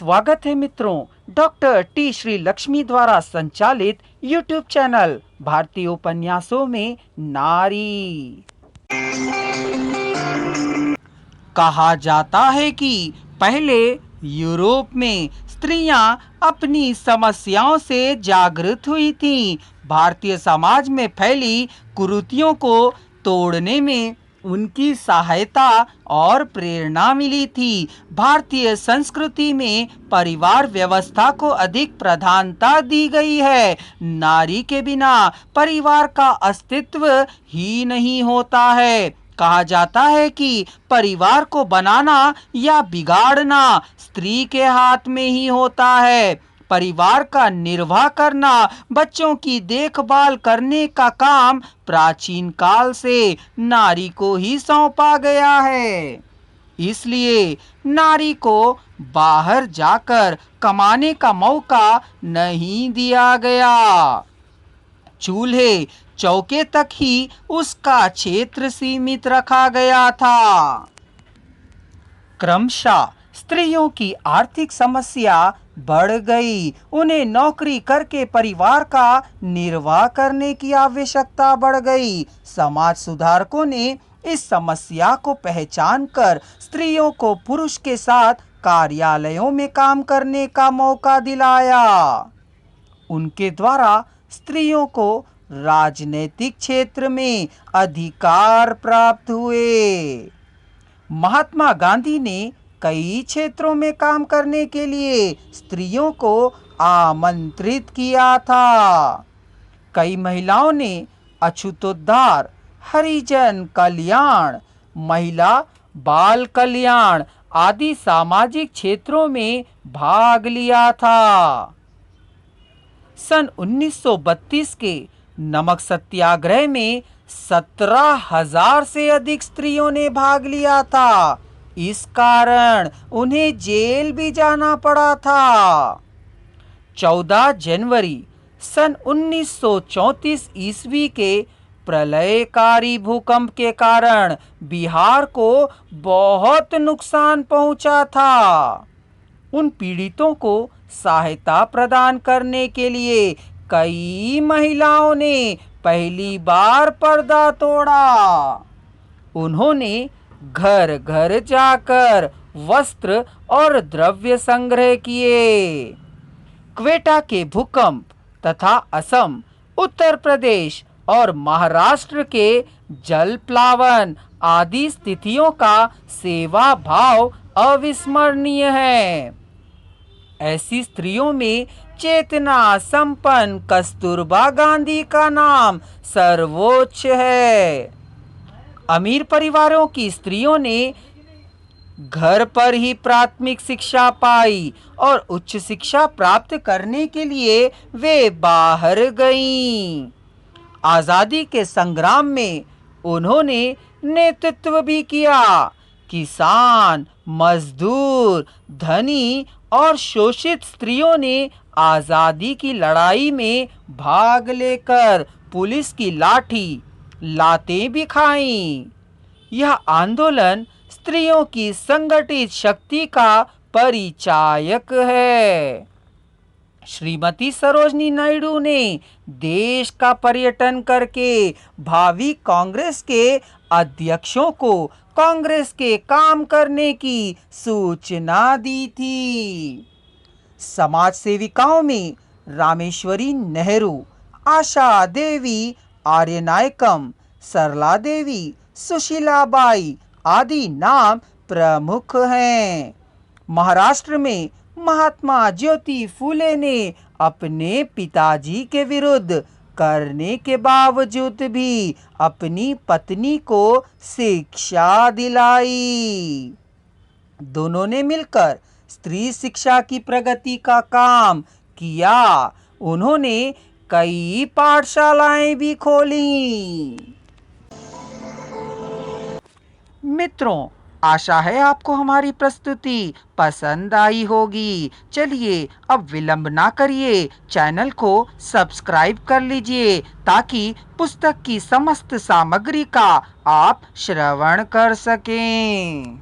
स्वागत है मित्रों, डॉक्टर टी श्री लक्ष्मी द्वारा संचालित यूट्यूब चैनल भारतीय उपन्यासों में नारी। कहा जाता है कि पहले यूरोप में स्त्रियां अपनी समस्याओं से जागृत हुई थीं। भारतीय समाज में फैली कुरीतियों को तोड़ने में उनकी सहायता और प्रेरणा मिली थी। भारतीय संस्कृति में परिवार व्यवस्था को अधिक प्रधानता दी गई है। नारी के बिना परिवार का अस्तित्व ही नहीं होता है। कहा जाता है कि परिवार को बनाना या बिगाड़ना स्त्री के हाथ में ही होता है। परिवार का निर्वाह करना, बच्चों की देखभाल करने का काम प्राचीन काल से नारी को ही सौंपा गया है। इसलिए नारी को बाहर जाकर कमाने का मौका नहीं दिया गया। चूल्हे चौके तक ही उसका क्षेत्र सीमित रखा गया था। क्रमशः स्त्रियों की आर्थिक समस्या बढ़ गई। उन्हें नौकरी करके परिवार का निर्वाह करने की आवश्यकता बढ़ गई। समाज सुधारकों ने इस समस्या को पहचान कर स्त्रियों को पुरुष के साथ कार्यालयों में काम करने का मौका दिलाया। उनके द्वारा स्त्रियों को राजनीतिक क्षेत्र में अधिकार प्राप्त हुए। महात्मा गांधी ने कई क्षेत्रों में काम करने के लिए स्त्रियों को आमंत्रित किया था। कई महिलाओं ने अछूतोद्धार, हरिजन कल्याण, महिला बाल कल्याण आदि सामाजिक क्षेत्रों में भाग लिया था। सन 1932 के नमक सत्याग्रह में 17,000 से अधिक स्त्रियों ने भाग लिया था। इस कारण उन्हें जेल भी जाना पड़ा था। 14 जनवरी सन 1934 ईस्वी के प्रलयकारी भूकंप के कारण बिहार को बहुत नुकसान पहुंचा था। उन पीड़ितों को सहायता प्रदान करने के लिए कई महिलाओं ने पहली बार पर्दा तोड़ा। उन्होंने घर घर जाकर वस्त्र और द्रव्य संग्रह किए। क्वेटा के भूकंप तथा असम, उत्तर प्रदेश और महाराष्ट्र के जलप्लावन आदि स्थितियों का सेवा भाव अविस्मरणीय है। ऐसी स्त्रियों में चेतना संपन्न कस्तूरबा गांधी का नाम सर्वोच्च है। अमीर परिवारों की स्त्रियों ने घर पर ही प्राथमिक शिक्षा पाई और उच्च शिक्षा प्राप्त करने के लिए वे बाहर गईं। आजादी के संग्राम में उन्होंने नेतृत्व भी किया। किसान, मजदूर, धनी और शोषित स्त्रियों ने आजादी की लड़ाई में भाग लेकर पुलिस की लातें भी खाईं। यह आंदोलन स्त्रियों की संगठित शक्ति का परिचायक है। श्रीमती सरोजिनी नायडू ने देश का पर्यटन करके भावी कांग्रेस के अध्यक्षों को कांग्रेस के काम करने की सूचना दी थी। समाज सेविकाओं में रामेश्वरी नेहरू, आशा देवी, आर्यनायकम, सरला देवी, सुशीलाबाई आदि नाम प्रमुख हैं। महाराष्ट्र में महात्मा ज्योति फूले ने अपने पिताजी के विरुद्ध करने के बावजूद भी अपनी पत्नी को शिक्षा दिलाई। दोनों ने मिलकर स्त्री शिक्षा की प्रगति का काम किया। उन्होंने कई पाठशालाएं भी खोली। मित्रों, आशा है आपको हमारी प्रस्तुति पसंद आई होगी। चलिए अब विलंब ना करिए, चैनल को सब्सक्राइब कर लीजिए ताकि पुस्तक की समस्त सामग्री का आप श्रवण कर सकें।